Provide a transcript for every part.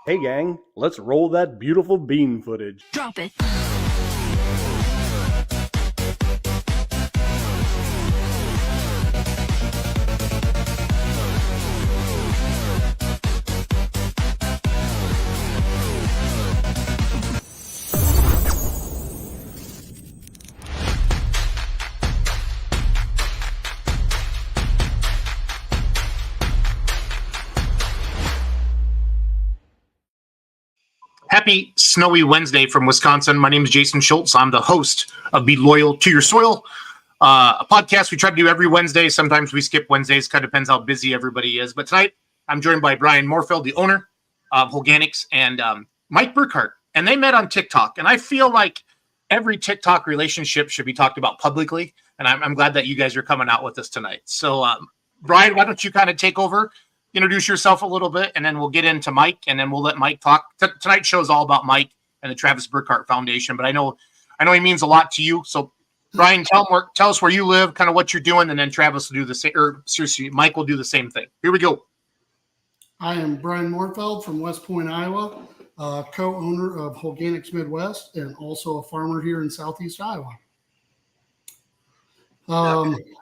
Hey gang, let's roll that beautiful bean footage. Drop it. Happy snowy Wednesday from Wisconsin. My name is Jason Schultz. I'm the host of Be Loyal to Your Soil, a podcast we try to do every Wednesday. Sometimes we skip Wednesdays. Kind of depends how busy everybody is. But tonight, I'm joined by Brian Mohrfeld, the owner of Holganix, and Mike Burkhart. And they met on TikTok. And I feel like every TikTok relationship should be talked about publicly. And I'm glad that you guys are coming out with us tonight. So, Brian, why don't you kind of take over? Introduce yourself a little bit, and then we'll get into Mike, and then we'll let Mike talk. Tonight's show is all about Mike and the Travis Burkhart Foundation, but I know he means a lot to you. So, Brian, tell us where you live, kind of what you're doing, and then Travis will do the same, or seriously, Mike will do the same thing. Here we go. I am Brian Mohrfeld from West Point, Iowa, co-owner of Holganix Midwest, and also a farmer here in Southeast Iowa.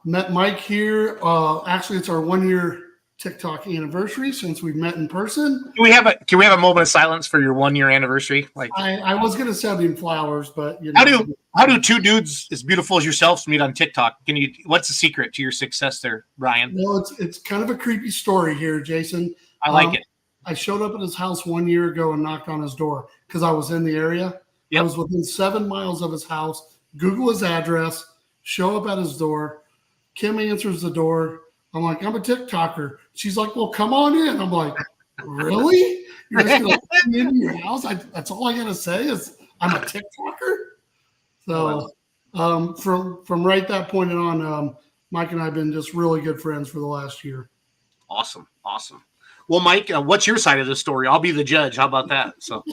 Met Mike here. Actually, it's our 1-year TikTok anniversary since we've met in person. Can we have a moment of silence for your 1-year anniversary? Like, I was gonna send him flowers, but you know. How do two dudes as beautiful as yourselves meet on TikTok? What's the secret to your success there, Brian? Well, it's kind of a creepy story here, Jason. I like it. I showed up at his house 1 year ago and knocked on his door because I was in the area. Yep. I was within 7 miles of his house. Google his address, show up at his door. Kim answers the door. I'm like, I'm a TikToker. She's like, well, come on in. I'm like, really? You're just going to let me into your house? That's all I got to say is I'm a TikToker? So from right that point on, Mike and I have been just really good friends for the last year. Awesome. Well, Mike, what's your side of the story? I'll be the judge. How about that? So,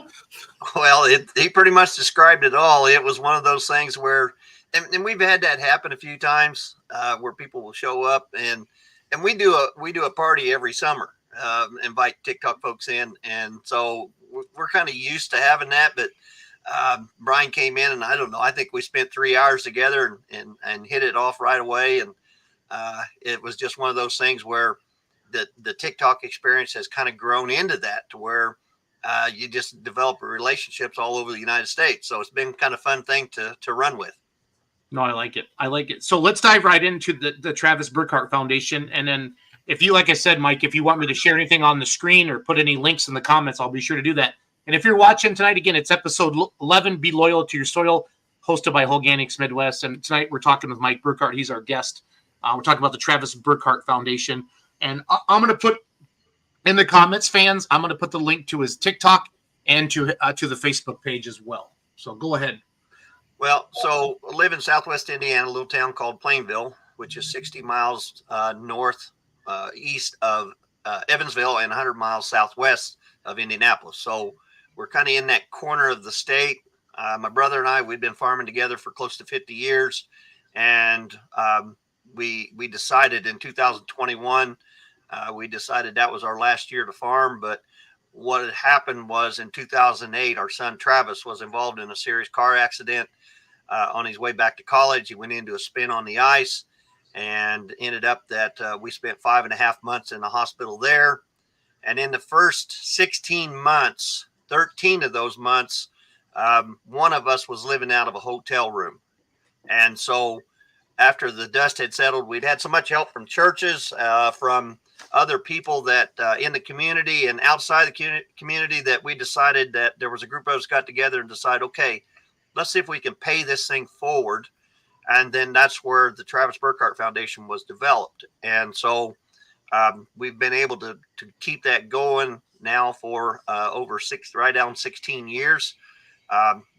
well, he pretty much described it all. It was one of those things where, and we've had that happen a few times where people will show up and we do a party every summer, invite TikTok folks in. And so we're kind of used to having that, but Brian came in and I don't know, I think we spent 3 hours together and hit it off right away. And it was just one of those things where the TikTok experience has kind of grown into that to where you just develop relationships all over the United States. So it's been kind of fun thing to run with. No, I like it. So let's dive right into the Travis Burkhart Foundation. And then if you, like I said, Mike, if you want me to share anything on the screen or put any links in the comments, I'll be sure to do that. And if you're watching tonight, again, it's episode 11, Be Loyal to Your Soil, hosted by Holganix Midwest. And tonight we're talking with Mike Burkhart. He's our guest. We're talking about the Travis Burkhart Foundation. And I'm going to put in the comments, fans, I'm going to put the link to his TikTok and to the Facebook page as well. So go ahead. Well, so I live in Southwest Indiana, a little town called Plainville, which is 60 miles east of Evansville and 100 miles southwest of Indianapolis. So we're kind of in that corner of the state. My brother and I, we've been farming together for close to 50 years. And we decided in 2021, we decided that was our last year to farm. But what had happened was in 2008, our son Travis was involved in a serious car accident. On his way back to college, he went into a spin on the ice and ended up that we spent 5.5 months in the hospital there. And in the first 16 months, 13 of those months, one of us was living out of a hotel room. And so after the dust had settled, we'd had so much help from churches, from other people that in the community and outside the community that we decided that there was a group of us got together and decided, okay, let's see if we can pay this thing forward. And then that's where the Travis Burkhart Foundation was developed. And so we've been able to keep that going now for right down 16 years.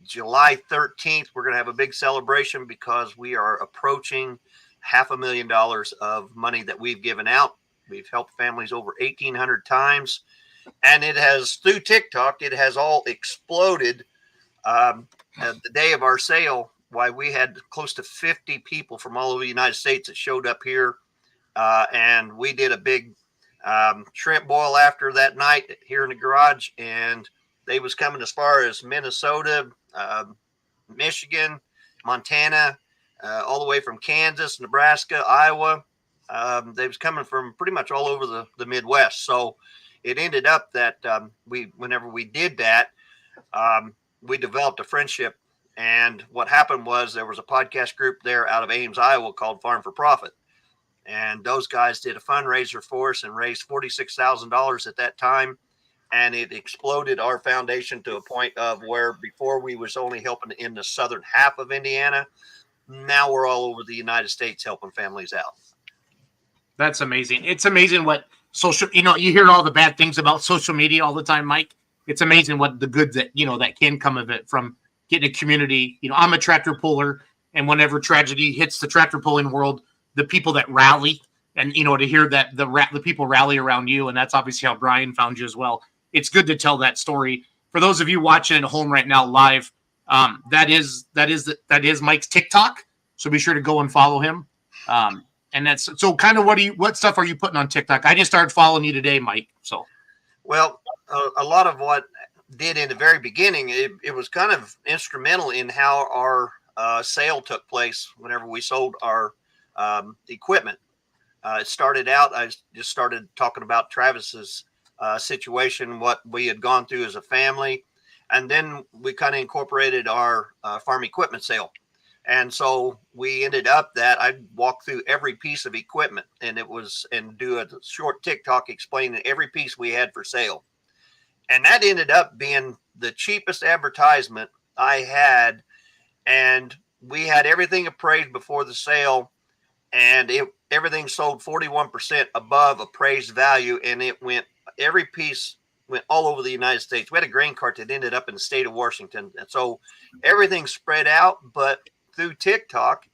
July 13th, we're going to have a big celebration because we are approaching $500,000 of money that we've given out. We've helped families over 1,800 times. And it has, through TikTok, it has all exploded. At the day of our sale, why we had close to 50 people from all over the United States that showed up here. And we did a big shrimp boil after that night here in the garage, and they was coming as far as Minnesota, Michigan, Montana, all the way from Kansas, Nebraska, Iowa. They was coming from pretty much all over the Midwest. So it ended up that whenever we did that, we developed a friendship. And what happened was there was a podcast group there out of Ames, Iowa called Farm for Profit. And those guys did a fundraiser for us and raised $46,000 at that time. And it exploded our foundation to a point of where before we was only helping in the southern half of Indiana. Now we're all over the United States helping families out. That's amazing. It's amazing what social, you hear all the bad things about social media all the time, Mike. It's amazing what the good that, that can come of it from getting a community. I'm a tractor puller, and whenever tragedy hits the tractor pulling world, the people that rally and, to hear that the people rally around you. And that's obviously how Brian found you as well. It's good to tell that story. For those of you watching at home right now live, that is Mike's TikTok. So be sure to go and follow him. And that's so kind of what stuff are you putting on TikTok? I just started following you today, Mike. So, well, a lot of what did in the very beginning, it was kind of instrumental in how our sale took place whenever we sold our equipment. It started out, I just started talking about Travis's situation, what we had gone through as a family. And then we kind of incorporated our farm equipment sale. And so we ended up that I'd walk through every piece of equipment and do a short TikTok explaining every piece we had for sale. And that ended up being the cheapest advertisement I had. And we had everything appraised before the sale, and everything sold 41% above appraised value. And every piece went all over the United States. We had a grain cart that ended up in the state of Washington. And so everything spread out, but through TikTok,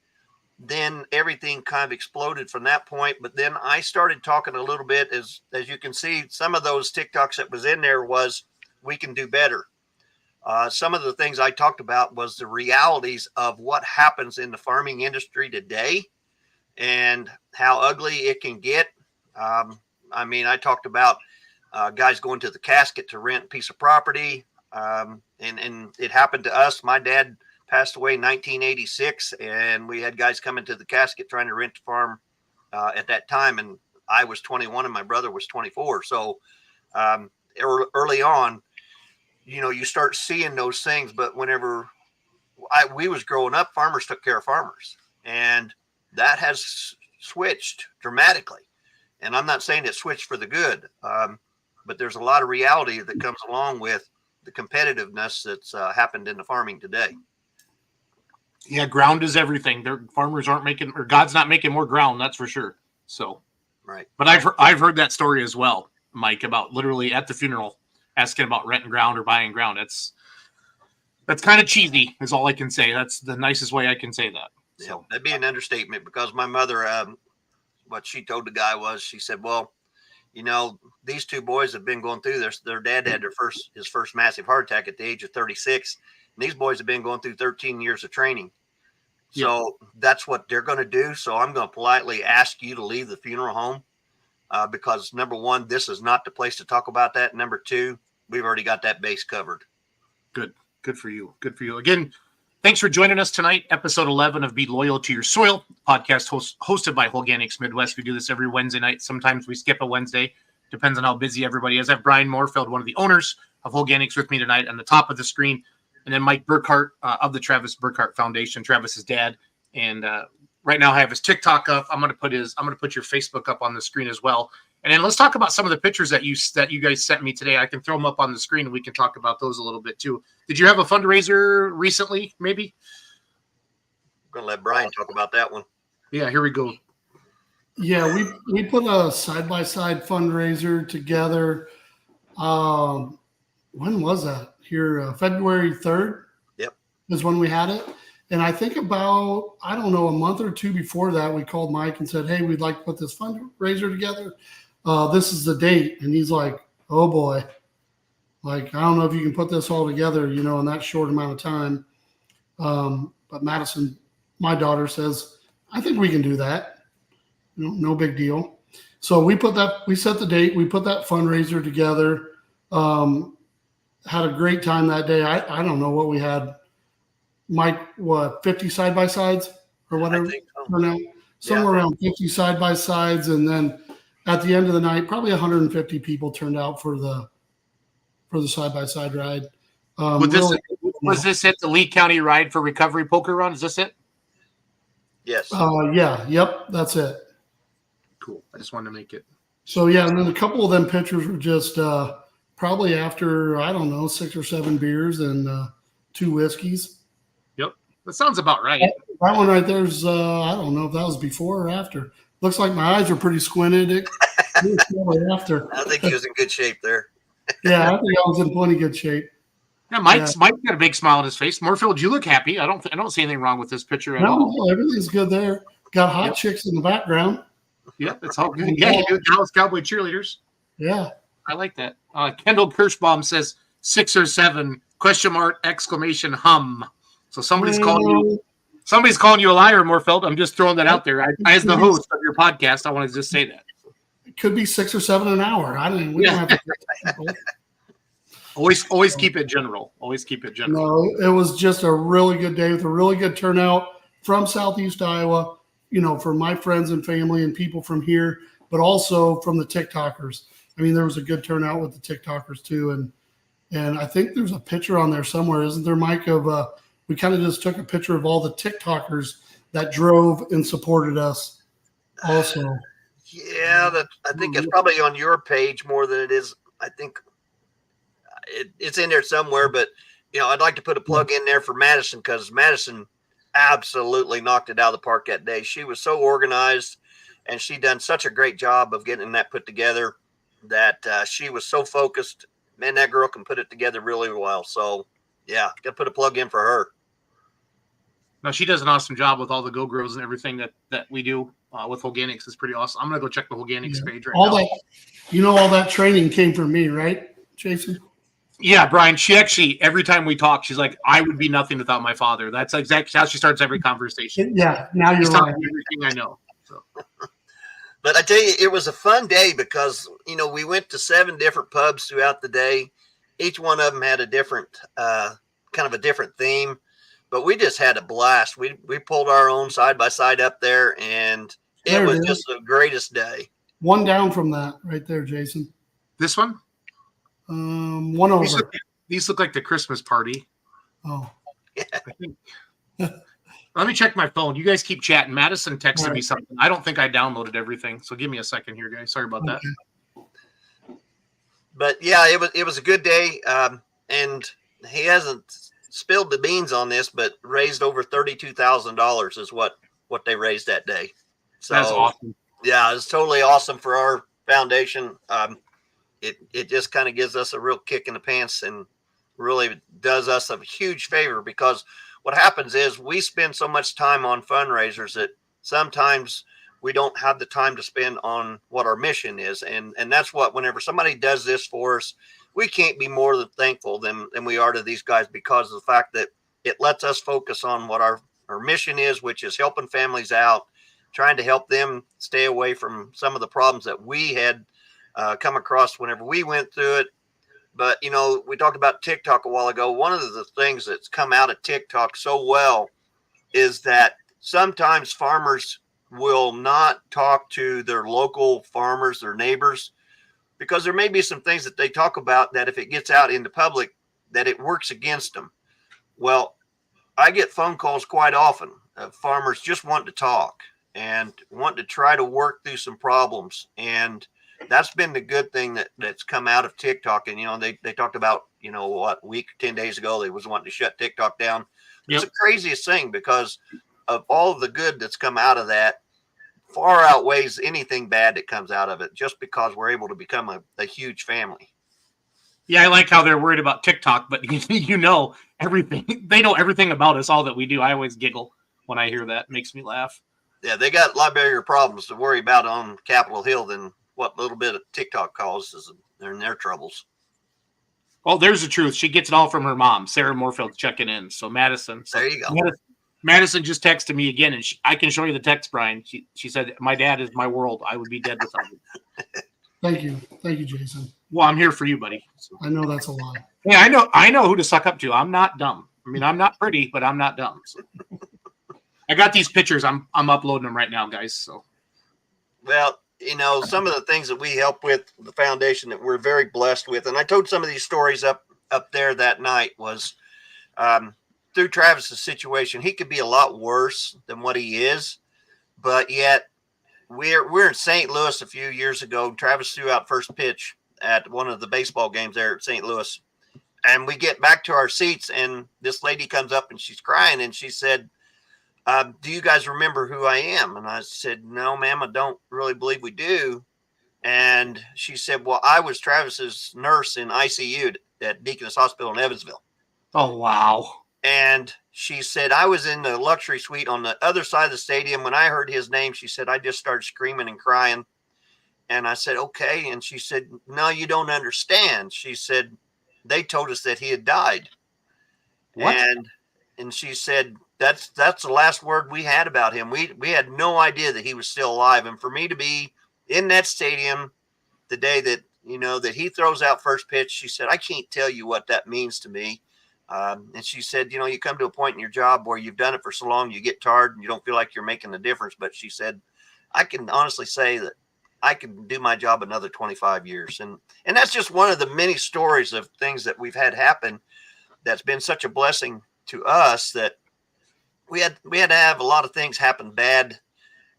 then everything kind of exploded from that point. But then I started talking a little bit, as you can see, some of those TikToks that was in there was, we can do better. Some of the things I talked about was the realities of what happens in the farming industry today and how ugly it can get. I talked about guys going to the casket to rent a piece of property. And it happened to us. My dad passed away in 1986, and we had guys coming to the casket trying to rent the farm at that time. And I was 21 and my brother was 24. So early on, you start seeing those things. But whenever we was growing up, farmers took care of farmers, and that has switched dramatically. And I'm not saying it switched for the good, but there's a lot of reality that comes along with the competitiveness that's happened in the farming today. Yeah, ground is everything. Farmers aren't making, or God's not making more ground, that's for sure. So, right. But I've heard that story as well, Mike, about literally at the funeral asking about renting ground or buying ground. That's kind of cheesy, is all I can say. That's the nicest way I can say that. So yeah, that'd be an understatement, because my mother, what she told the guy was, she said, well, these two boys have been going through this. Their dad had his first massive heart attack at the age of 36. And these boys have been going through 13 years of training. So that's what they're going to do. So I'm going to politely ask you to leave the funeral home because, number one, this is not the place to talk about that. Number two, we've already got that base covered. Good. Good for you. Good for you. Again, thanks for joining us tonight. Episode 11 of Be Loyal to Your Soil podcast hosted by Holganix Midwest. We do this every Wednesday night. Sometimes we skip a Wednesday. Depends on how busy everybody is. I have Brian Mohrfeld, one of the owners of Holganix, with me tonight on the top of the screen. And then Mike Burkhart of the Travis Burkhart Foundation, Travis's dad. And right now I have his TikTok up. I'm going to put your Facebook up on the screen as well. And then let's talk about some of the pictures that you guys sent me today. I can throw them up on the screen and we can talk about those a little bit too. Did you have a fundraiser recently, maybe? I'm going to let Brian talk about that one. Yeah, here we go. Yeah, we put a side-by-side fundraiser together. When was that? Here, February 3rd. Yep. Is when we had it. And I think about, a month or two before that, we called Mike and said, hey, we'd like to put this fundraiser together. This is the date. And he's like, oh boy. Like, I don't know if you can put this all together, in that short amount of time. But Madison, my daughter, says, I think we can do that. No big deal. So we set the date, we put that fundraiser together. Had a great time that day. I don't know what we had, Mike, 50 side-by-sides or whatever? I think so. Somewhere around 50 side-by-sides. And then at the end of the night, probably 150 people turned out for the side-by-side ride. Was this at the Lee County Ride for Recovery Poker Run? Is this it? Yes. Yeah. Yep. That's it. Cool. I just wanted to make it. So, yeah. And then a couple of them pictures were just probably after, I don't know, 6 or 7 beers and 2 whiskeys. Yep. That sounds about right. That one right there's, I don't know if that was before or after. Looks like my eyes were pretty squinted. It was probably after. I think he was in good shape there. Yeah, I think I was in plenty good shape. Yeah, Mike's got a big smile on his face. Mohrfeld, you look happy. I don't see anything wrong with this picture at all. No, everything's good there. Got hot chicks in the background. Yep, it's all good. Yeah, you do Dallas Cowboy cheerleaders. Yeah. I like that. Kendall Kirschbaum says 6 or 7 ? Exclamation hum. So somebody's calling you a liar, Mohrfeld. I'm just throwing that out there. As the host of your podcast, I want to just say that. It could be 6 or 7 an hour. We don't have to. Always keep it general. Always keep it general. No, it was just a really good day with a really good turnout from Southeast Iowa, for my friends and family and people from here, but also from the TikTokers. I mean, there was a good turnout with the TikTokers too. And I think there's a picture on there somewhere, isn't there, Mike, of we kind of just took a picture of all the TikTokers that drove and supported us also. Yeah, I think it's probably on your page more than it is. I think it's in there somewhere, but I'd like to put a plug in there for Madison, because Madison absolutely knocked it out of the park that day. She was so organized, and she done such a great job of getting that put together that she was so focused. Man, that girl can put it together really well. So yeah, got to put a plug in for her. No, she does an awesome job with all the Go Grows and everything that we do with Holganix. Is pretty awesome. I'm gonna go check the Holganix page right now. All that training came from me, right, Jason? Yeah, Brian, she actually, every time we talk, she's like, I would be nothing without my father. That's exactly how she starts every conversation. Yeah, now you're right. Everything I know. So. But I tell you, it was a fun day because, we went to 7 different pubs throughout the day. Each one of them had a different, kind of a different theme, but we just had a blast. We pulled our own side-by-side up there, and it was just the greatest day. One down from that right there, Jason. This one? One over. These look like the Christmas party. Oh. Yeah. I think. Let me check my phone. You guys keep chatting. Madison texted me something. I don't think I downloaded everything, so give me a second here, guys. Sorry about that. But yeah, it was a good day, and he hasn't spilled the beans on this, but raised over $32,000 is what they raised that day. So that's awesome. Yeah, it's totally awesome for our foundation. It just kind of gives us a real kick in the pants and really does us a huge favor, because what happens is we spend so much time on fundraisers that sometimes we don't have the time to spend on what our mission is. And that's what, whenever somebody does this for us, we can't be more than thankful than we are to these guys, because of the fact that it lets us focus on what our mission is, which is helping families out, trying to help them stay away from some of the problems that we had come across whenever we went through it. But, we talked about TikTok a while ago. One of the things that's come out of TikTok so well is that sometimes farmers will not talk to their local farmers, their neighbors, because there may be some things that they talk about that if it gets out into public, that it works against them. Well, I get phone calls quite often of farmers just wanting to talk and want to try to work through some problems. And that's been the good thing that's come out of TikTok. And, they talked about, what, week, 10 days ago, they was wanting to shut TikTok down. It's the craziest thing, because of all of the good that's come out of that far outweighs anything bad that comes out of it, just because we're able to become a huge family. Yeah, I like how they're worried about TikTok, but everything. They know everything about us, all that we do. I always giggle when I hear that. It makes me laugh. Yeah, they got a lot bigger problems to worry about on Capitol Hill than what little bit of TikTok causes in their troubles. Well, there's the truth. She gets it all from her mom. Sarah Mohrfeld checking in. So Madison. There you go. Madison just texted me again, and I can show you the text, Brian. She said, "My dad is my world. I would be dead without him." Thank you, Jason. Well, I'm here for you, buddy. So. I know that's a lie. Yeah, I know who to suck up to. I'm not dumb. I mean, I'm not pretty, but I'm not dumb. So. I got these pictures. I'm uploading them right now, guys. So, well, some of the things that we help with the foundation that we're very blessed with, and I told some of these stories up there that night, was through Travis's situation. He could be a lot worse than what he is, but yet we're in St. Louis a few years ago. Travis threw out first pitch at one of the baseball games there at St. Louis, and we get back to our seats, and this lady comes up and she's crying, and she said, "Do you guys remember who I am?" And I said, "No, ma'am, I don't really believe we do." And she said, "Well, I was Travis's nurse in ICU at Deaconess Hospital in Evansville." oh wow. And she said, "I was in the luxury suite on the other side of the stadium. When I heard his name," she said, "I just started screaming and crying." And I said, "Okay." And she said, "No, you don't understand." She said, "They told us that he had died." What? And she said, that's the last word we had about him. We had no idea that he was still alive. And for me to be in that stadium the day that, that he throws out first pitch, she said, "I can't tell you what that means to me." And she said, you come to a point in your job where you've done it for so long, you get tired and you don't feel like you're making a difference. But she said, "I can honestly say that I can do my job another 25 years. And that's just one of the many stories of things that we've had happen that's been such a blessing to us, that we had to have a lot of things happen bad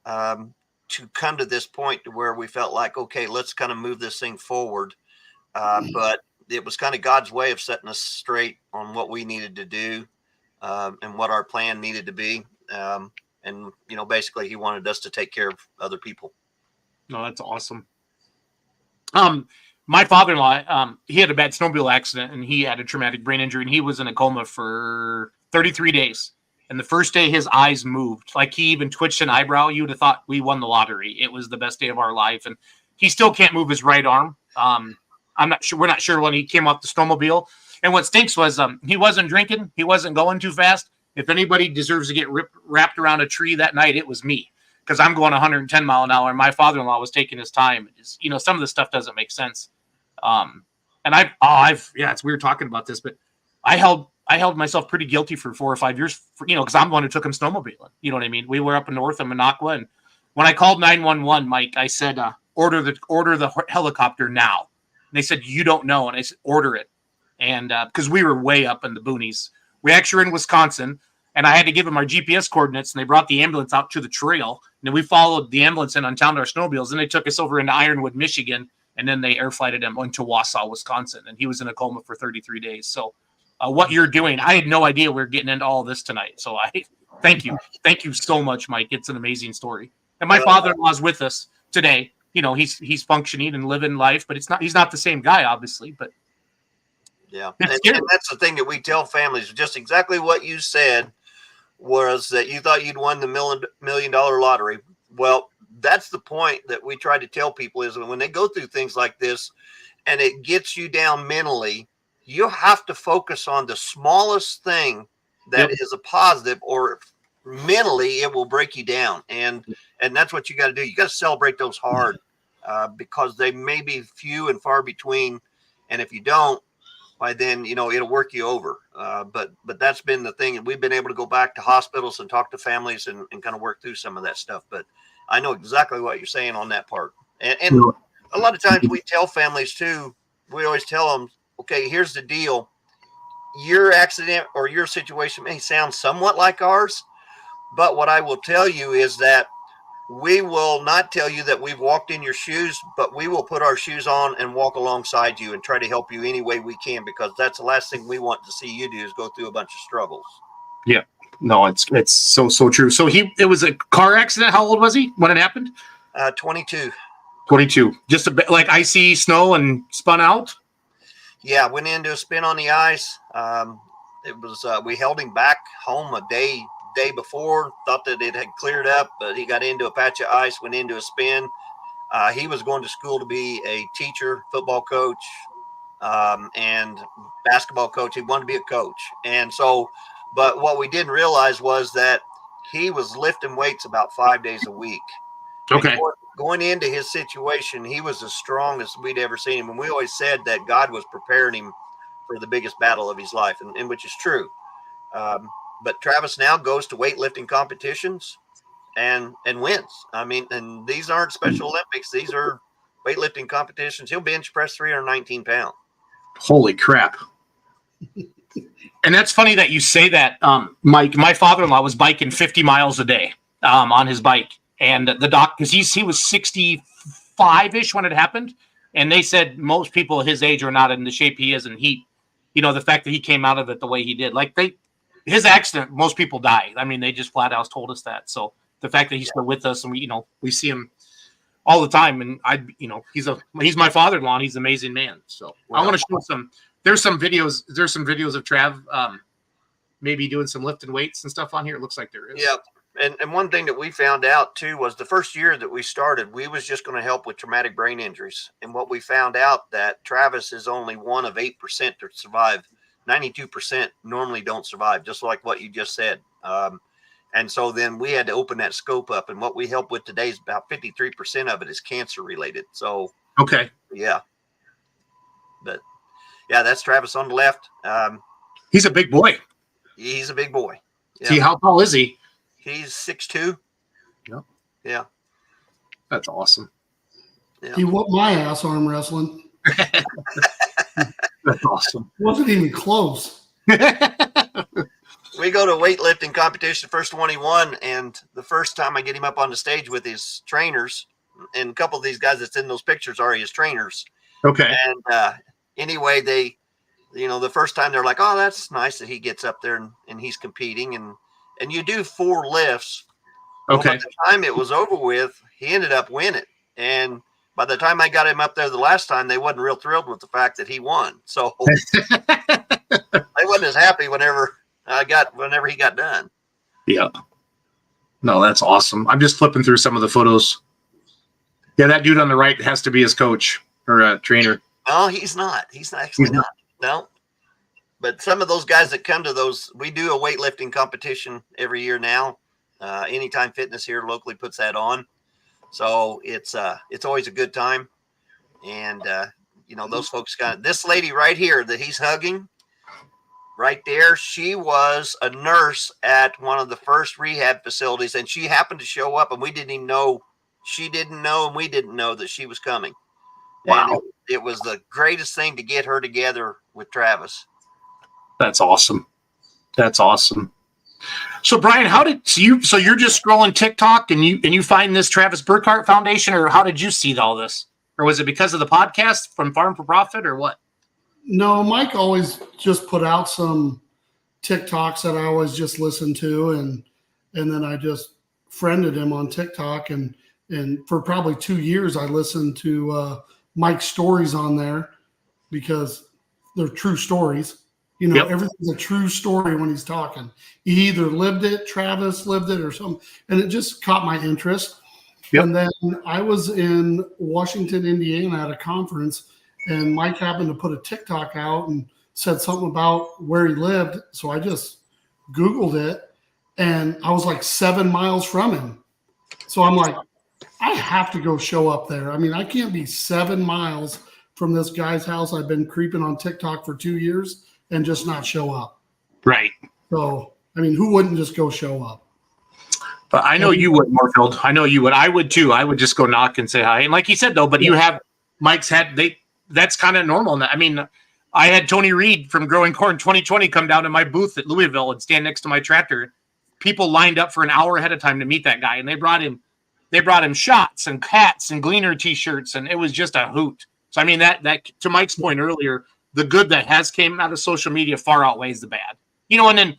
to come to this point to where we felt like, okay, let's kind of move this thing forward. But it was kind of God's way of setting us straight on what we needed to do and what our plan needed to be. And basically he wanted us to take care of other people. No, that's awesome. My father-in-law, he had a bad snowmobile accident and he had a traumatic brain injury and he was in a coma for 33 days. And the first day his eyes moved, like he even twitched an eyebrow. You would have thought we won the lottery. It was the best day of our life. And he still can't move his right arm. I'm not sure. We're not sure when he came off the snowmobile. And what stinks was he wasn't drinking. He wasn't going too fast. If anybody deserves to get wrapped around a tree that night, it was me. Because I'm going 110 mile an hour, and my father-in-law was taking his time. Some of the stuff doesn't make sense. And it's weird talking about this, but I held myself pretty guilty for 4 or 5 years, because I'm the one who took him snowmobiling. You know what I mean? We were up north in Minocqua, and when I called 911, Mike, I said, order the helicopter now. And they said, "You don't know," and I said, "Order it." And because we were way up in the boonies, we actually were in Wisconsin. And I had to give them our GPS coordinates, and they brought the ambulance out to the trail. And then we followed the ambulance in on town to our snowmobiles. And they took us over into Ironwood, Michigan, and then they air flighted him into Wausau, Wisconsin. And he was in a coma for 33 days. So what you're doing, I had no idea we were getting into all this tonight. So I thank you. Thank you so much, Mike. It's an amazing story. And my father-in-law's with us today. He's functioning and living life, but he's not the same guy, obviously. But yeah, and that's the thing that we tell families, just exactly what you said, was that you thought you'd won the $1 million lottery. Well, that's the point that we try to tell people, is when they go through things like this and it gets you down mentally, you have to focus on the smallest thing that is a positive, or mentally it will break you down. And that's what you got to do. You got to celebrate those hard because they may be few and far between. And if you don't, by then, it'll work you over. But that's been the thing. And we've been able to go back to hospitals and talk to families and kind of work through some of that stuff. But I know exactly what you're saying on that part. And a lot of times we tell families too, we always tell them, okay, here's the deal. Your accident or your situation may sound somewhat like ours, but what I will tell you is that we will not tell you that we've walked in your shoes, but we will put our shoes on and walk alongside you and try to help you any way we can, because that's the last thing we want to see you do, is go through a bunch of struggles. Yeah, no, it's so true. So it was a car accident. How old was he when it happened? 22. 22. Just a bit like icy snow and spun out. Yeah, went into a spin on the ice. It was we held him back home a day before, thought that it had cleared up, but he got into a patch of ice, went into a spin. He was going to school to be a teacher, football coach, and basketball coach. He wanted to be a coach. And so But what we didn't realize was that he was lifting weights about 5 days a week. Okay. Going into his situation, he was as strong as we'd ever seen him. And we always said that God was preparing him for the biggest battle of his life, and which is true. But Travis now goes to weightlifting competitions and wins. I mean, and these aren't Special Olympics. These are weightlifting competitions. He'll bench press 319 pounds. Holy crap. And that's funny that you say that, Mike. My father-in-law was biking 50 miles a day on his bike. And the doc, because he was 65-ish when it happened. And they said most people his age are not in the shape he is. And the fact that he came out of it the way he did, his accident, most people die. I mean, they just flat out told us that. So the fact that he's still with us and we see him all the time. And he's my father-in-law and he's an amazing man. So I want to show there's some videos of Trav maybe doing some lifting weights and stuff on here. It looks like there is. Yeah. And one thing that we found out too was the first year that we started, we was just going to help with traumatic brain injuries. And what we found out that Travis is only one of 8% to survive. 92% normally don't survive, just like what you just said. And so then we had to open that scope up. And what we help with today is about 53% of it is cancer related. So, okay. Yeah. But yeah, that's Travis on the left. He's a big boy. He's a big boy. Yeah. See, how tall is he? He's 6'2". Yep. Yeah. That's awesome. Yeah. He whooped my ass arm wrestling. That's awesome. Wasn't even close. We go to weightlifting competition, first one he won, and the first time I get him up on the stage with his trainers, and a couple of these guys that's in those pictures are his trainers. Okay. And anyway, they, the first time they're like, oh, that's nice that he gets up there and he's competing, and you do 4 lifts. Okay. Well, by the time it was over with, he ended up winning. And by the time I got him up there the last time, they wasn't real thrilled with the fact that he won. So they wasn't as happy whenever he got done. Yeah. No, that's awesome. I'm just flipping through some of the photos. Yeah, that dude on the right has to be his coach or trainer. No, he's not. He's actually not. No. But some of those guys that come to those, we do a weightlifting competition every year now. Anytime Fitness here locally puts that on. So it's always a good time. And, those folks got this lady right here that he's hugging right there. She was a nurse at one of the first rehab facilities, and she happened to show up, and we didn't even know. She didn't know, and we didn't know that she was coming. Wow. And it was the greatest thing to get her together with Travis. That's awesome. That's awesome. So Brian, so you're just scrolling TikTok and you find this Travis Burkhart Foundation, or how did you see all this? Or was it because of the podcast from Farm for Profit or what? No, Mike always just put out some TikToks that I always just listened to, and then I just friended him on TikTok, and for probably 2 years I listened to Mike's stories on there because they're true stories. Yep. Everything's a true story when he's talking. He either lived it, Travis lived it, or something, and it just caught my interest. Yep. And then I was in Washington, Indiana at a conference, and Mike happened to put a TikTok out and said something about where he lived. So I just Googled it, and I was like 7 miles from him. So I'm like, I have to go show up there. I mean, I can't be 7 miles from this guy's house I've been creeping on TikTok for 2 years and just not show up. Right. So, I mean, who wouldn't just go show up? But I know you would, Mohrfeld. I know you would. I would too. I would just go knock and say hi. And like he said, though, but you have Mike's had that's kind of normal. I mean, I had Tony Reed from Growing Corn 2020 come down to my booth at Louisville and stand next to my tractor. People lined up for an hour ahead of time to meet that guy, and they brought him shots and hats and Gleaner T-shirts, and it was just a hoot. So I mean, that to Mike's point earlier, the good that has came out of social media far outweighs the bad. And then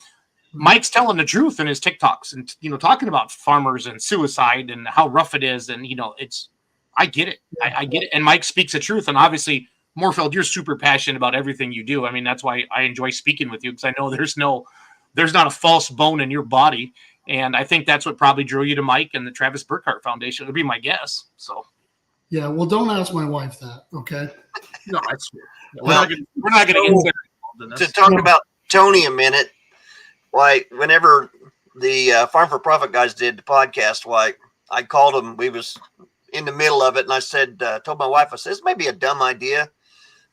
Mike's telling the truth in his TikToks and talking about farmers and suicide and how rough it is, and I get it. I get it. And Mike speaks the truth. And obviously, Mohrfeld, you're super passionate about everything you do. I mean, that's why I enjoy speaking with you, because I know there's not a false bone in your body. And I think that's what probably drew you to Mike and the Travis Burkhart Foundation. It would be my guess. So, yeah, well, don't ask my wife that, okay? No, that's Well, we're not going to get into to talk about Tony a minute. why, whenever the Farm for Profit guys did the podcast, why I called them. We was in the middle of it, and I said, told my wife, I said, this may be a dumb idea,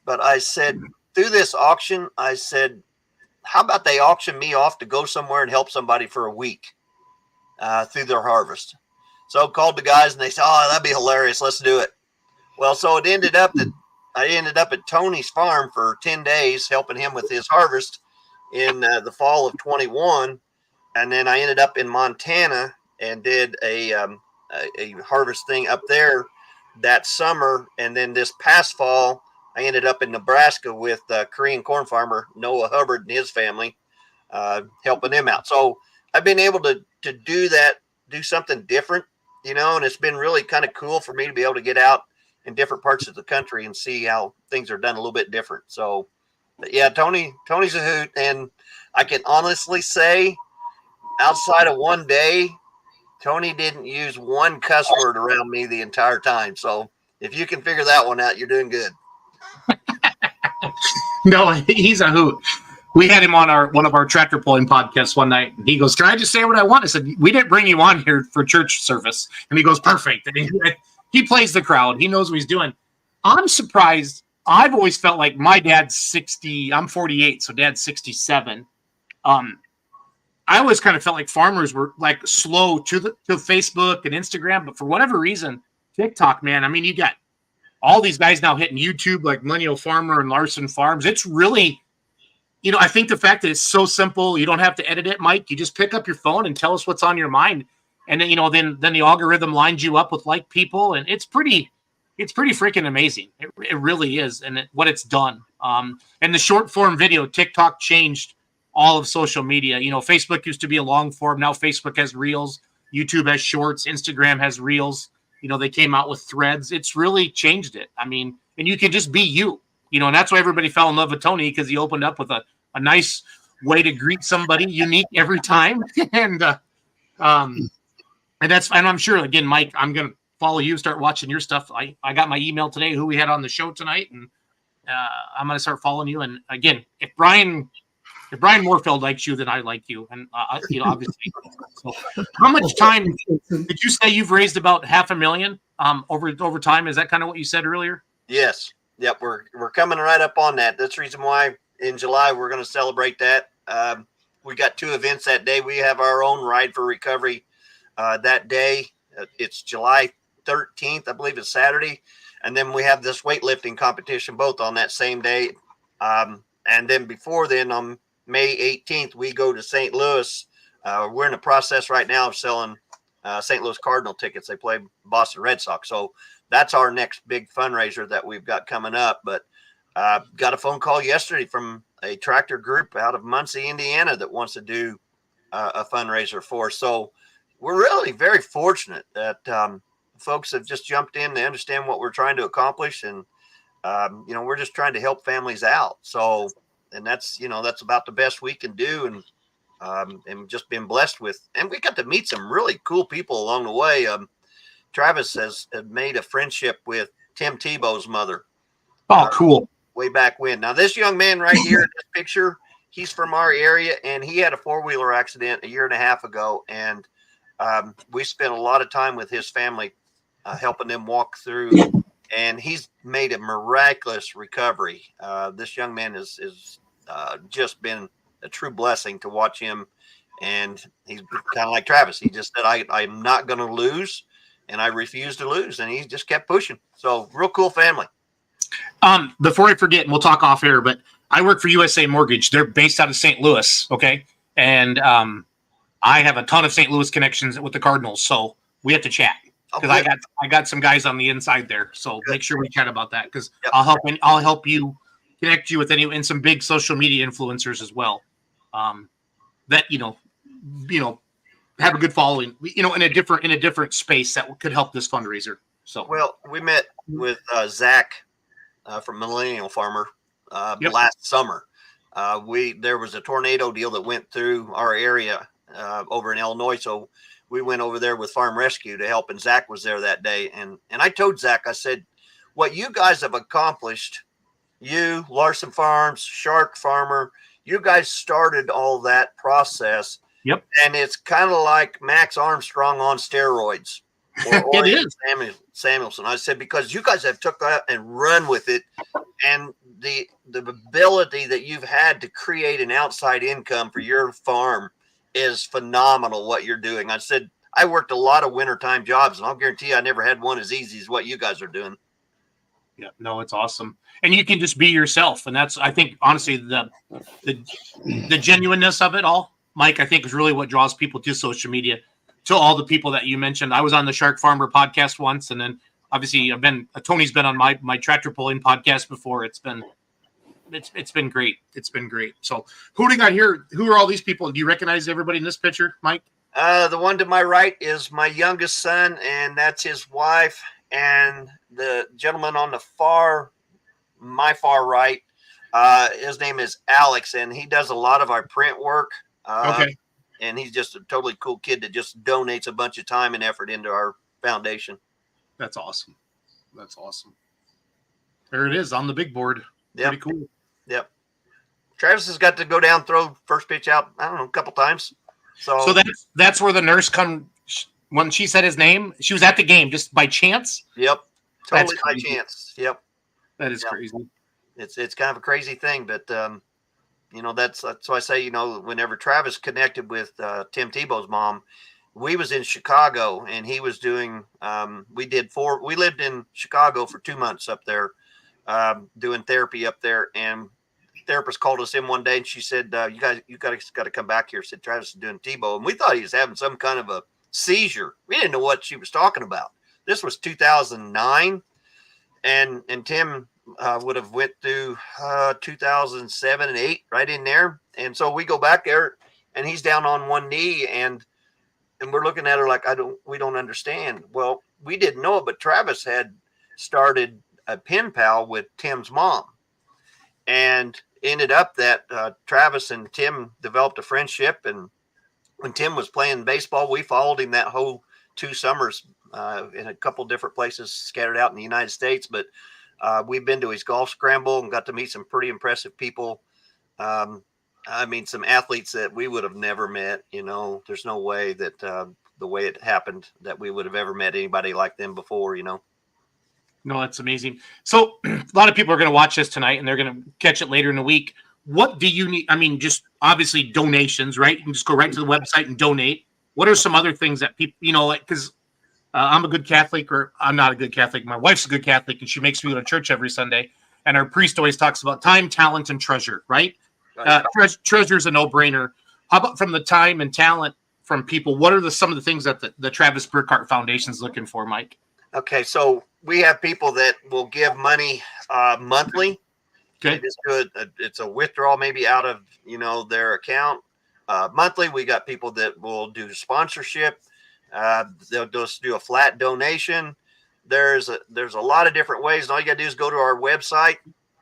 but I said, through this auction, I said, how about they auction me off to go somewhere and help somebody for a week through their harvest? So called the guys, and they said, oh, that'd be hilarious. Let's do it. Well, so it ended up that I ended up at Tony's farm for 10 days, helping him with his harvest in the fall of 21. And then I ended up in Montana and did a harvest thing up there that summer. And then this past fall, I ended up in Nebraska with Korean corn farmer Noah Hubbard and his family, helping them out. So I've been able to do that, do something different, and it's been really kind of cool for me to be able to get out in different parts of the country and see how things are done a little bit different. So, yeah, Tony's a hoot. And I can honestly say, outside of one day, Tony didn't use one cuss word around me the entire time. So if you can figure that one out, you're doing good. No, he's a hoot. We had him on one of our tractor pulling podcasts one night. And he goes, can I just say what I want? I said, we didn't bring you on here for church service. And he goes, perfect. And he plays the crowd. He knows what he's doing. I'm surprised. I've always felt like my dad's 60. I'm 48, so dad's 67. I always kind of felt like farmers were like slow to Facebook and Instagram, but for whatever reason, TikTok, man. I mean, you got all these guys now hitting YouTube like Millennial Farmer and Larson Farms. It's really, I think the fact that it's so simple, you don't have to edit it, Mike. You just pick up your phone and tell us what's on your mind. And then, then the algorithm lines you up with like people. And it's pretty freaking amazing. It really is. And what it's done. And the short form video, TikTok changed all of social media. Facebook used to be a long form. Now Facebook has reels. YouTube has shorts. Instagram has reels. They came out with threads. It's really changed it. I mean, and you can just be you, and that's why everybody fell in love with Tony, because he opened up with a nice way to greet somebody, unique every time. And I'm sure, again, Mike, I'm going to follow you, start watching your stuff. I got my email today, who we had on the show tonight, and I'm going to start following you. And again, if Brian Mohrfeld likes you, then I like you. And, obviously. So how much time did you say you've raised? About $500,000 over time? Is that kind of what you said earlier? Yes. Yep. We're coming right up on that. That's the reason why in July we're going to celebrate that. We got 2 events that day. We have our own Ride for Recovery that day. It's July 13th, I believe it's Saturday. And then we have this weightlifting competition both on that same day. And then before then, on May 18th, we go to St. Louis. We're in the process right now of selling St. Louis Cardinal tickets. They play Boston Red Sox. So that's our next big fundraiser that we've got coming up. But got a phone call yesterday from a tractor group out of Muncie, Indiana, that wants to do a fundraiser for us. So we're really very fortunate that folks have just jumped in. They understand what we're trying to accomplish. And, we're just trying to help families out. So, and that's about the best we can do. And just been blessed with, and we got to meet some really cool people along the way. Travis has made a friendship with Tim Tebow's mother. Oh, cool. Way back when. Now, this young man right here in this picture, he's from our area, and he had a 4-wheeler accident 1.5 years ago. And we spent a lot of time with his family, helping them walk through, and he's made a miraculous recovery. This young man is just been a true blessing to watch him. And he's kind of like Travis. He just said, I'm not going to lose, and I refuse to lose. And he just kept pushing. So real cool family. Before I forget, and we'll talk off air, but I work for USA Mortgage. They're based out of St. Louis. Okay. And I have a ton of St. Louis connections with the Cardinals. So we have to chat, because I got some guys on the inside there. So make sure we chat about that, because I'll help you connect you with and some big social media influencers as well. That, have a good following, in a different space that could help this fundraiser. So, well, we met with Zach from Millennial Farmer last summer. There was a tornado deal that went through our area over in Illinois. So we went over there with Farm Rescue to help, and Zach was there that day. And I told Zach, I said, what you guys have accomplished, you, Larson Farms, Shark Farmer, you guys started all that process. Yep. And it's kind of like Max Armstrong on steroids. Or It is. Samuelson. I said, because you guys have took that and run with it. And the ability that you've had to create an outside income for your farm is phenomenal what you're doing. I said, I worked a lot of wintertime jobs, and I'll guarantee you I never had one as easy as what you guys are doing. Yeah, no, it's awesome. And you can just be yourself. And that's, I think, honestly, the genuineness of it all, Mike, I think is really what draws people to social media, to all the people that you mentioned. I was on the Shark Farmer podcast once, and then obviously Tony's been on my tractor pulling podcast before. It's been great. It's been great. So who do you got here? Who are all these people? Do you recognize everybody in this picture, Mike? The one to my right is my youngest son, and that's his wife. And the gentleman on my far right, his name is Alex, and he does a lot of our print work. Okay. And he's just a totally cool kid that just donates a bunch of time and effort into our foundation. That's awesome. That's awesome. There it is on the big board. Yep. Pretty cool. Yep. Travis has got to go down, throw first pitch out, I don't know, a couple times. So that's where the nurse when she said his name, she was at the game just by chance. Yep. Totally by chance. Yep. That is crazy. It's kind of a crazy thing, but that's why I say, whenever Travis connected with Tim Tebow's mom, we was in Chicago, and he was doing we lived in Chicago for 2 months up there, doing therapy up there, and therapist called us in one day, and she said, you guys got to come back here. Said Travis is doing Tebow, and we thought he was having some kind of a seizure. We didn't know what she was talking about. This was 2009, and Tim would have went through 2007 and 8 right in there. And so we go back there, and he's down on one knee, and we're looking at her like, we don't understand. Well, we didn't know it, but Travis had started a pen pal with Tim's mom, and ended up that Travis and Tim developed a friendship. And when Tim was playing baseball, we followed him that whole 2 summers in a couple different places scattered out in the United States. But we've been to his golf scramble and got to meet some pretty impressive people. Some athletes that we would have never met. There's no way that the way it happened that we would have ever met anybody like them before. No, that's amazing. So a lot of people are going to watch this tonight, and they're going to catch it later in the week. What do you need? I mean, just obviously donations, right? You can just go right to the website and donate. What are some other things that people, because I'm a good Catholic, or I'm not a good Catholic. My wife's a good Catholic, and she makes me go to church every Sunday. And our priest always talks about time, talent, and treasure, right? Treasure is a no-brainer. How about from the time and talent from people? What are some of the things that the Travis Burkhart Foundation is looking for, Mike? Okay, so we have people that will give money monthly. Okay, it's a withdrawal maybe out of their account monthly. We got people that will do sponsorship. They'll just do a flat donation. There's a lot of different ways, and all you got to do is go to our website,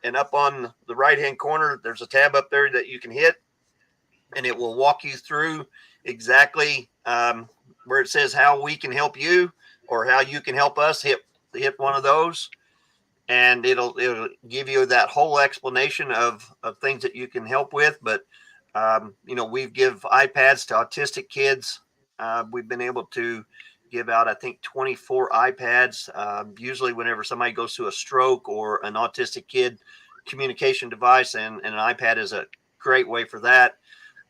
and up on the right hand corner there's a tab up there that you can hit, and it will walk you through exactly where it says how we can help you or how you can help us. Hit one of those, and it'll give you that whole explanation of things that you can help with. But we give iPads to autistic kids. We've been able to give out, I think, 24 iPads, usually whenever somebody goes through a stroke or an autistic kid communication device, and an iPad is a great way for that.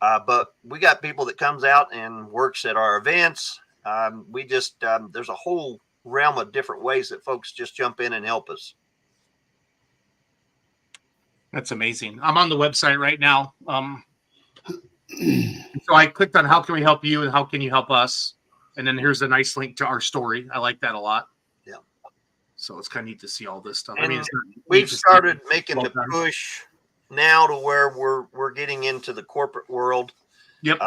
But we got people that comes out and works at our events. There's a whole realm of different ways that folks just jump in and help us. That's amazing. I'm on the website right now. So I clicked on how can we help you and how can you help us? And then here's a nice link to our story. I like that a lot. Yeah. So it's kind of neat to see all this stuff. And we've started making the push now to where we're getting into the corporate world. Yep.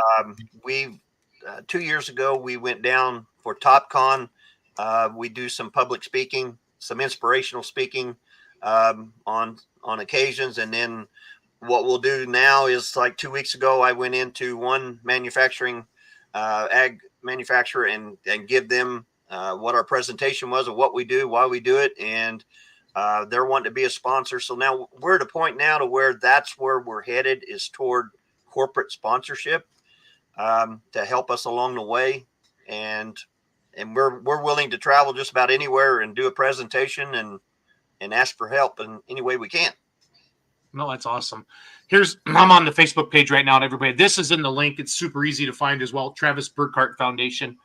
2 years ago, we went down for TopCon. We do some public speaking, some inspirational speaking on occasions. And then what we'll do now is, like 2 weeks ago, I went into one ag manufacturer and give them what our presentation was of what we do, why we do it. And They're wanting to be a sponsor. So now we're at a point now to where that's where we're headed, is toward corporate sponsorship, to help us along the way. And we're willing to travel just about anywhere and do a presentation and ask for help in any way we can. No, that's awesome. I'm on the Facebook page right now, and everybody, this is in the link. It's super easy to find as well. Travis Burkhart Foundation.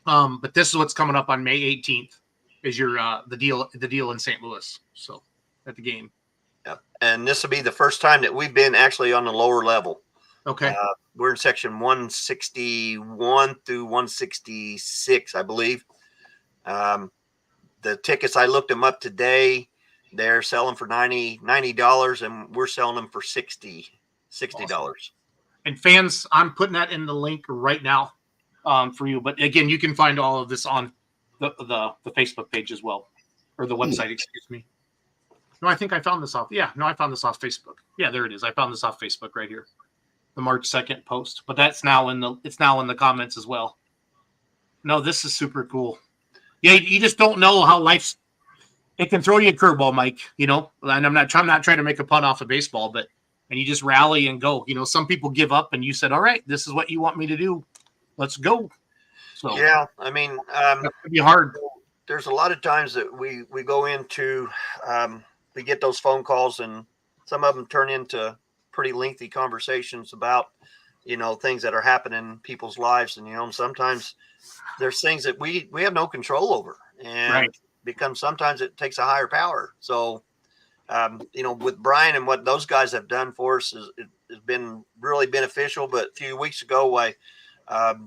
But this is what's coming up on May 18th. Is your the deal in St. Louis? So at the game. Yep. And this will be the first time that we've been actually on the lower level. Okay. We're in section 161 through 166, I believe. The tickets, I looked them up today. They're selling for $90, and we're selling them for $60. Awesome. And fans, I'm putting that in the link right now for you. But again, you can find all of this on the Facebook page as well, or the website. Excuse me. No, I think I found this off. Yeah, no, I found this off Facebook. Yeah, there it is. I found this off Facebook right here, the March 2nd post. But that's now in the comments as well. No, this is super cool. Yeah, you just don't know how life's. It can throw you a curveball, Mike, and I'm not trying to make a pun off of baseball, and you just rally and go. Some people give up, and you said, all right, this is what you want me to do. Let's go. So yeah, I mean, that could be hard. There's a lot of times that we go into, we get those phone calls, and some of them turn into pretty lengthy conversations about, things that are happening in people's lives. And, sometimes there's things that we have no control over, and right. Sometimes it takes a higher power. So, with Brian and what those guys have done for us has been really beneficial. But a few weeks ago,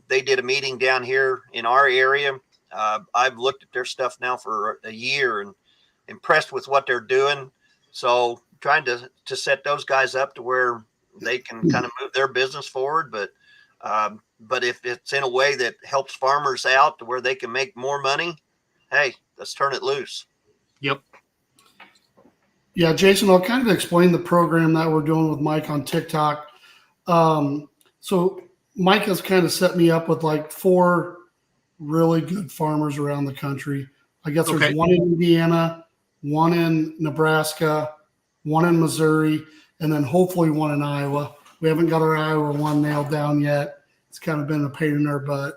they did a meeting down here in our area. I've looked at their stuff now for a year and impressed with what they're doing. So trying to set those guys up to where they can kind of move their business forward. But if it's in a way that helps farmers out to where they can make more money, hey, let's turn it loose. Yep. Yeah, Jason, I'll kind of explain the program that we're doing with Mike on TikTok. So Mike has kind of set me up with like 4 really good farmers around the country. I guess there's one in Indiana, one in Nebraska, one in Missouri, and then hopefully one in Iowa. We haven't got our Iowa one nailed down yet. It's kind of been a pain in our butt.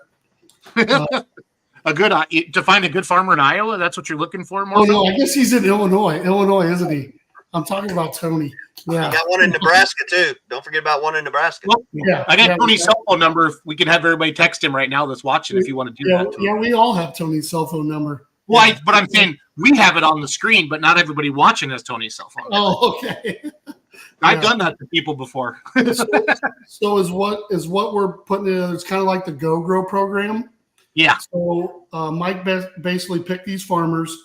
To find a good farmer in Iowa, that's what you're looking for, Mohrfeld? Oh, no, I guess he's in Illinois. Illinois, isn't he? I'm talking about Tony. Yeah. You got one in Nebraska, too. Don't forget about one in Nebraska. Well, yeah, I got Tony's cell phone number. If we can have everybody text him right now that's watching if you want to do that. Yeah, we all have Tony's cell phone number. Well, but I'm saying we have it on the screen, but not everybody watching has Tony's cell phone. Oh, okay. I've done that to people before. So is what we're putting in, it's kind of like the Go Grow program. Yeah. So Mike basically picked these farmers.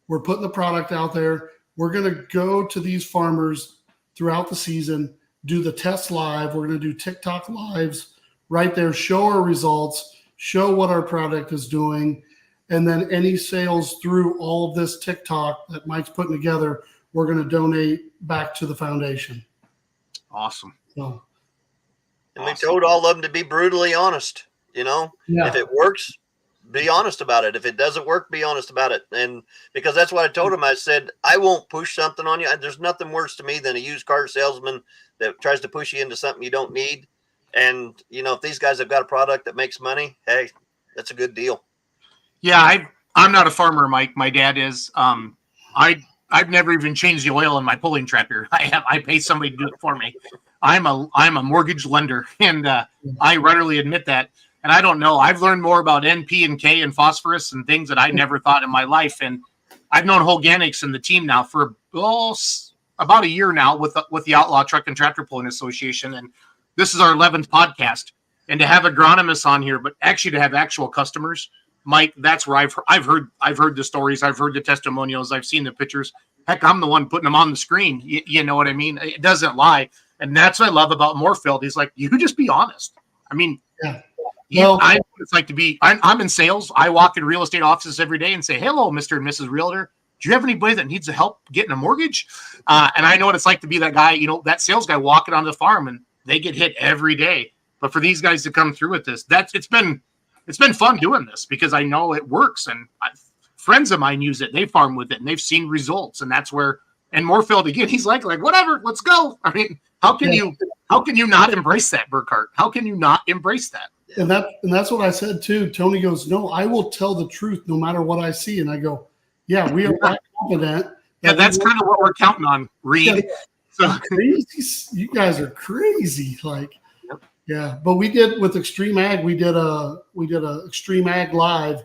We're putting the product out there. We're going to go to these farmers throughout the season, do the test live. We're going to do TikTok lives right there, show our results, show what our product is doing. And then any sales through all of this TikTok that Mike's putting together, we're going to donate back to the foundation. Awesome. So, and we told all of them to be brutally honest. If it works, be honest about it. If it doesn't work, be honest about it. And because that's what I told him. I said, I won't push something on you. There's nothing worse to me than a used car salesman that tries to push you into something you don't need. And, if these guys have got a product that makes money, hey, that's a good deal. Yeah, I'm not a farmer, Mike. My dad is. I've never even changed the oil in my pulling tractor. I pay somebody to do it for me. I'm a mortgage lender, and I readily admit that. And I don't know. I've learned more about NP and K and phosphorus and things that I never thought in my life. And I've known Holganix and the team now for about a year now with the Outlaw Truck and Tractor Pulling Association. And this is our 11th podcast. And to have agronomists on here, but actually to have actual customers, Mike, that's where I've heard the stories, I've heard the testimonials, I've seen the pictures. Heck, I'm the one putting them on the screen. You know what I mean? It doesn't lie. And that's what I love about Mohrfeld. He's like, you just be honest. I mean, yeah. I know what it's like to be. I'm in sales. I walk in real estate offices every day and say, "Hello, Mr. and Mrs. Realtor. Do you have anybody that needs help getting a mortgage?" And I know what it's like to be that guy. That sales guy walking on the farm, and they get hit every day. But for these guys to come through with this, it's been fun doing this because I know it works. And friends of mine use it. They farm with it and they've seen results. And that's where, and Mohrfeld again, he's like, whatever, let's go. I mean, how can you not embrace that, Burkhart? How can you not embrace that? And that's what I said too. Tony goes, no, I will tell the truth no matter what I see. And I go, yeah, we are that confident. Yeah, that's kind of what we're counting on, Reed. So crazy. You guys are crazy. Like, yeah. But we did with Extreme Ag, we did a Extreme Ag live,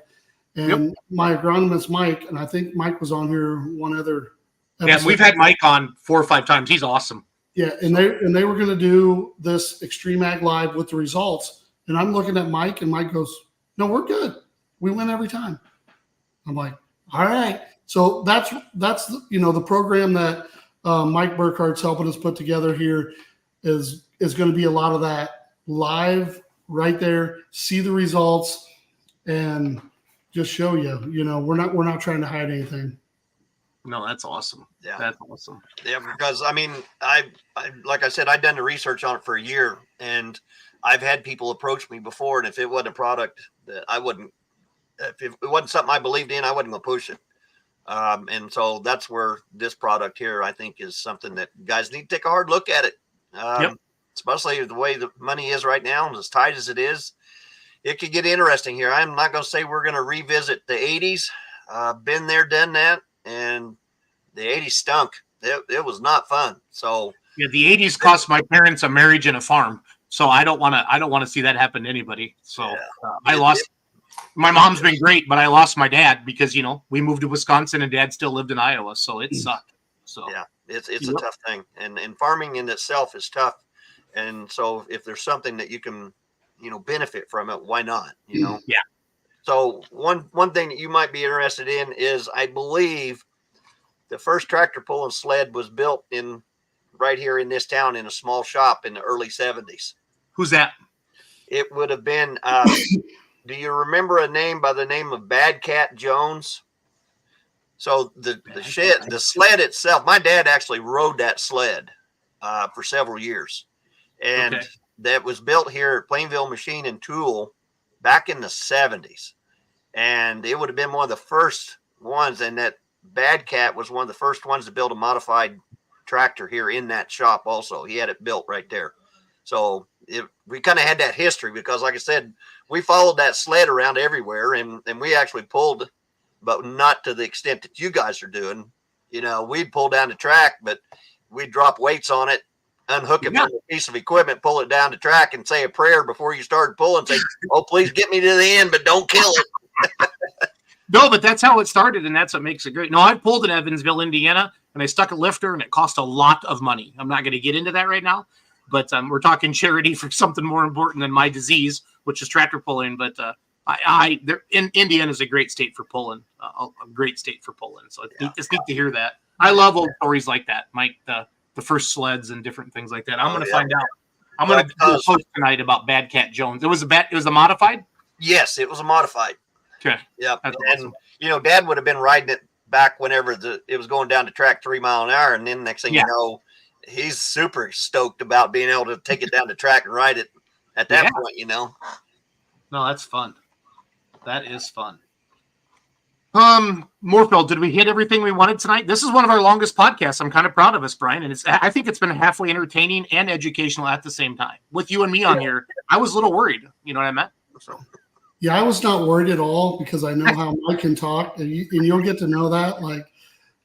and my agronomist Mike, and I think Mike was on here one other episode. Yeah, we've had Mike on 4 or 5 times. He's awesome. Yeah, and they were going to do this Extreme Ag live with the results, and I'm looking at Mike, and Mike goes, "No, we're good. We win every time." I'm like, "All right." So that's the program that Mike Burkhart's helping us put together here is going to be a lot of that live right there, see the results, and just show you. We're not trying to hide anything. No, that's awesome. Yeah, that's awesome. Yeah, because I mean, I like I said, I've done the research on it for a year, and I've had people approach me before, and if it wasn't a product that I wouldn't, if it wasn't something I believed in, I wasn't gonna push it. And so that's where this product here, I think, is something that guys need to take a hard look at it. Especially the way the money is right now, and as tight as it is, it could get interesting here. I'm not going to say we're going to revisit the 80s. Been there, done that, and the 80s stunk. It was not fun. So yeah, the 80s cost my parents a marriage and a farm. So I don't want to see that happen to anybody. So I lost. My mom's been great, but I lost my dad because, we moved to Wisconsin and Dad still lived in Iowa. So it sucked. So yeah, it's a tough thing. And farming in itself is tough. And so if there's something that you can, benefit from it, why not? Yeah. So one thing that you might be interested in is, I believe the first tractor pulling sled was built right here in this town in a small shop in the early 70s. Who's that? It would have been, do you remember a name by the name of Bad Cat Jones? So the sled itself, my dad actually rode that sled for several years. And that was built here at Plainville Machine and Tool back in the 70s. And it would have been one of the first ones. And that Bad Cat was one of the first ones to build a modified tractor here in that shop also. He had it built right there. So we kind of had that history because, like I said, we followed that sled around everywhere, and we actually pulled, but not to the extent that you guys are doing. We'd pull down the track, but we'd drop weights on it, unhook it from a piece of equipment, pull it down the track, and say a prayer before you started pulling. Say, "Oh, please get me to the end, but don't kill it." No, but that's how it started, and that's what makes it great. No, I pulled in Evansville, Indiana, and I stuck a lifter, and it cost a lot of money. I'm not going to get into that right now, but we're talking charity for something more important than my disease, which is tractor pulling. But Indiana is a great state for pulling, a great state for pulling. So it's neat to hear that. I love old stories like that, Mike. The first sleds and different things like that. I'm going to find out. I'm going to do a post tonight about Bad Cat Jones. It was a modified. Yes, it was a modified. Okay. Yeah, and awesome. Dad would have been riding it back whenever it was going down the track 3 miles an hour, and then next thing you know, he's super stoked about being able to take it down the track and ride it at that point. No, that's fun. That is fun. Mohrfeld, did we hit everything we wanted tonight? This is one of our longest podcasts. I'm kind of proud of us, Brian, and I think it's been halfway entertaining and educational at the same time. With you and me on here, I was a little worried. You know what I meant? So. Yeah, I was not worried at all because I know how Mike can talk, and you'll get to know that. Like,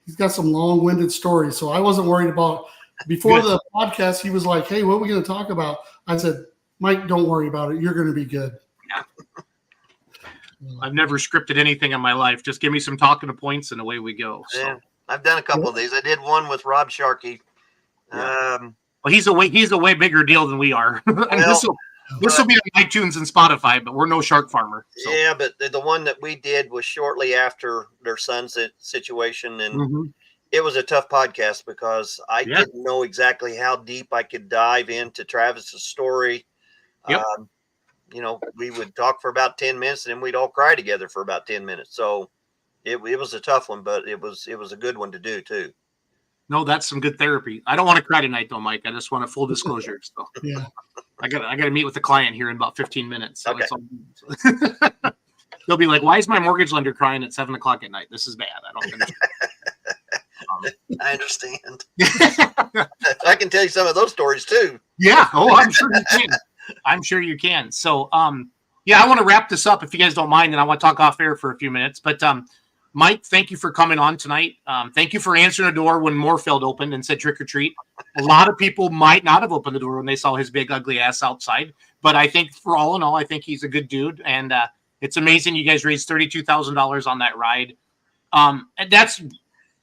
he's got some long-winded stories, so I wasn't worried about. Before the podcast, he was like, "Hey, what are we going to talk about?" I said, "Mike, don't worry about it. You're going to be good." Yeah. I've never scripted anything in my life. Just give me some talking points and away we go. So. Yeah, I've done a couple of these. I did one with Rob Sharkey. Yeah. Well, he's a way bigger deal than we are. This will be on iTunes and Spotify, but we're no shark farmer. So. Yeah, but the one that we did was shortly after their son's situation, and it was a tough podcast because I didn't know exactly how deep I could dive into Travis's story. Yep. We would talk for about 10 minutes and then we'd all cry together for about 10 minutes. So it was a tough one, but it was a good one to do too. No, that's some good therapy. I don't want to cry tonight though, Mike. I just want a full disclosure. So I got to meet with the client here in about 15 minutes. So okay. They'll be like, "Why is my mortgage lender crying at 7:00 at night? This is bad. I don't understand." I understand. I can tell you some of those stories too. Yeah. Oh, I'm sure you can. I'm sure you can. So, yeah, I want to wrap this up if you guys don't mind, and I want to talk off air for a few minutes. But, Mike, thank you for coming on tonight. Thank you for answering the door when Mohrfeld opened and said trick or treat. A lot of people might not have opened the door when they saw his big ugly ass outside, but I think for all in all, I think he's a good dude, and it's amazing you guys raised $32,000 on that ride. And that's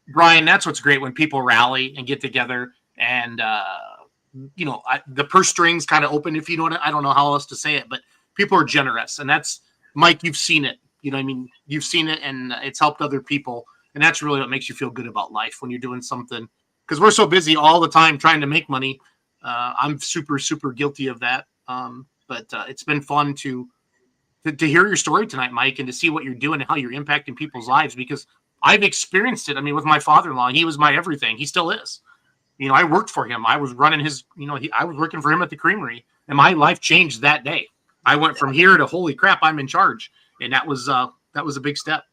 Brian. That's what's great when people rally and get together, and the purse strings kind of open. If you know what I don't know how else to say it, but people are generous, and that's Mike. You've seen it. You know what I mean? You've seen it, and it's helped other people. And that's really what makes you feel good about life when you're doing something. Because we're so busy all the time trying to make money. I'm super, super guilty of that. But it's been fun to hear your story tonight, Mike, and to see what you're doing and how you're impacting people's lives. Because I've experienced it. I mean, with my father-in-law, he was my everything. He still is. You know, I worked for him. I was running his, I was working for him at the creamery. And my life changed that day. I went from here to holy crap, I'm in charge. And that was a big step.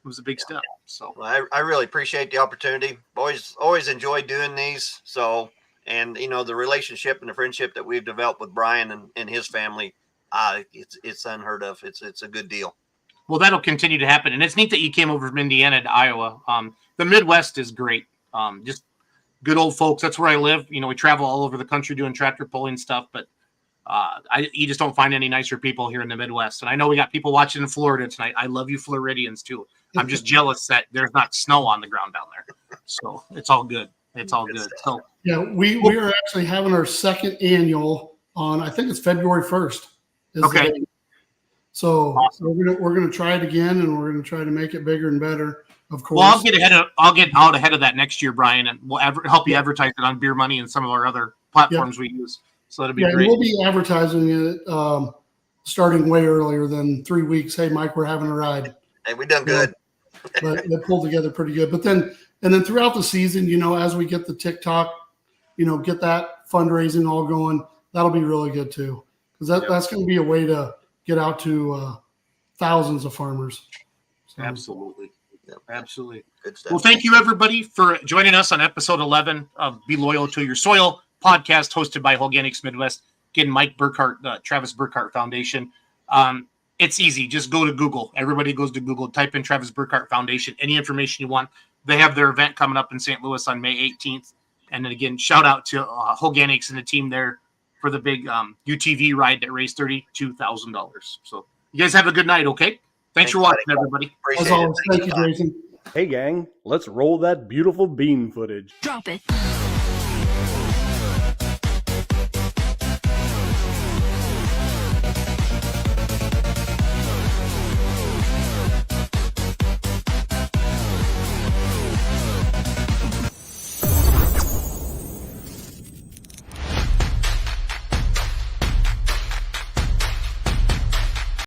It was a big step. So well, I really appreciate the opportunity. Always enjoyed doing these. So, and the relationship and the friendship that we've developed with Brian and his family, it's unheard of. It's a good deal. Well, that'll continue to happen. And it's neat that you came over from Indiana to Iowa. The Midwest is great. Just good old folks. That's where I live. We travel all over the country doing tractor pulling stuff, but you just don't find any nicer people here in the Midwest. And I know we got people watching in Florida tonight. I love you Floridians too. I'm just jealous that there's not snow on the ground down there. So it's all good. It's all good. So yeah, we are actually having our second annual on, I think it's February 1st. Okay. So awesome. we're gonna try it again, and we're gonna try to make it bigger and better. Of course. Well, I'll get out ahead of that next year, Brian, and we'll help you advertise it on Beer Money and some of our other platforms we use. So that'll be great. We'll be advertising it starting way earlier than 3 weeks. Hey, Mike, we're having a ride. Hey, we done good. But they pulled together pretty good. But then throughout the season, as we get the TikTok, get that fundraising all going, that'll be really good too. Because that's going to be a way to get out to thousands of farmers. So. Absolutely. Absolutely. Good stuff. Well, thank you everybody for joining us on episode 11 of Be Loyal to Your Soil podcast hosted by Holganix Midwest. Again, Mike Burkhart, Travis Burkhart Foundation. It's easy. Just go to Google. Everybody goes to Google, type in Travis Burkhart Foundation, any information you want. They have their event coming up in St. Louis on May 18th. And then again, shout out to Holganix and the team there for the big UTV ride that raised $32,000. So you guys have a good night, okay? Thanks for watching, everybody. As always, thank you, Jason. Hey, gang, let's roll that beautiful bean footage. Drop it.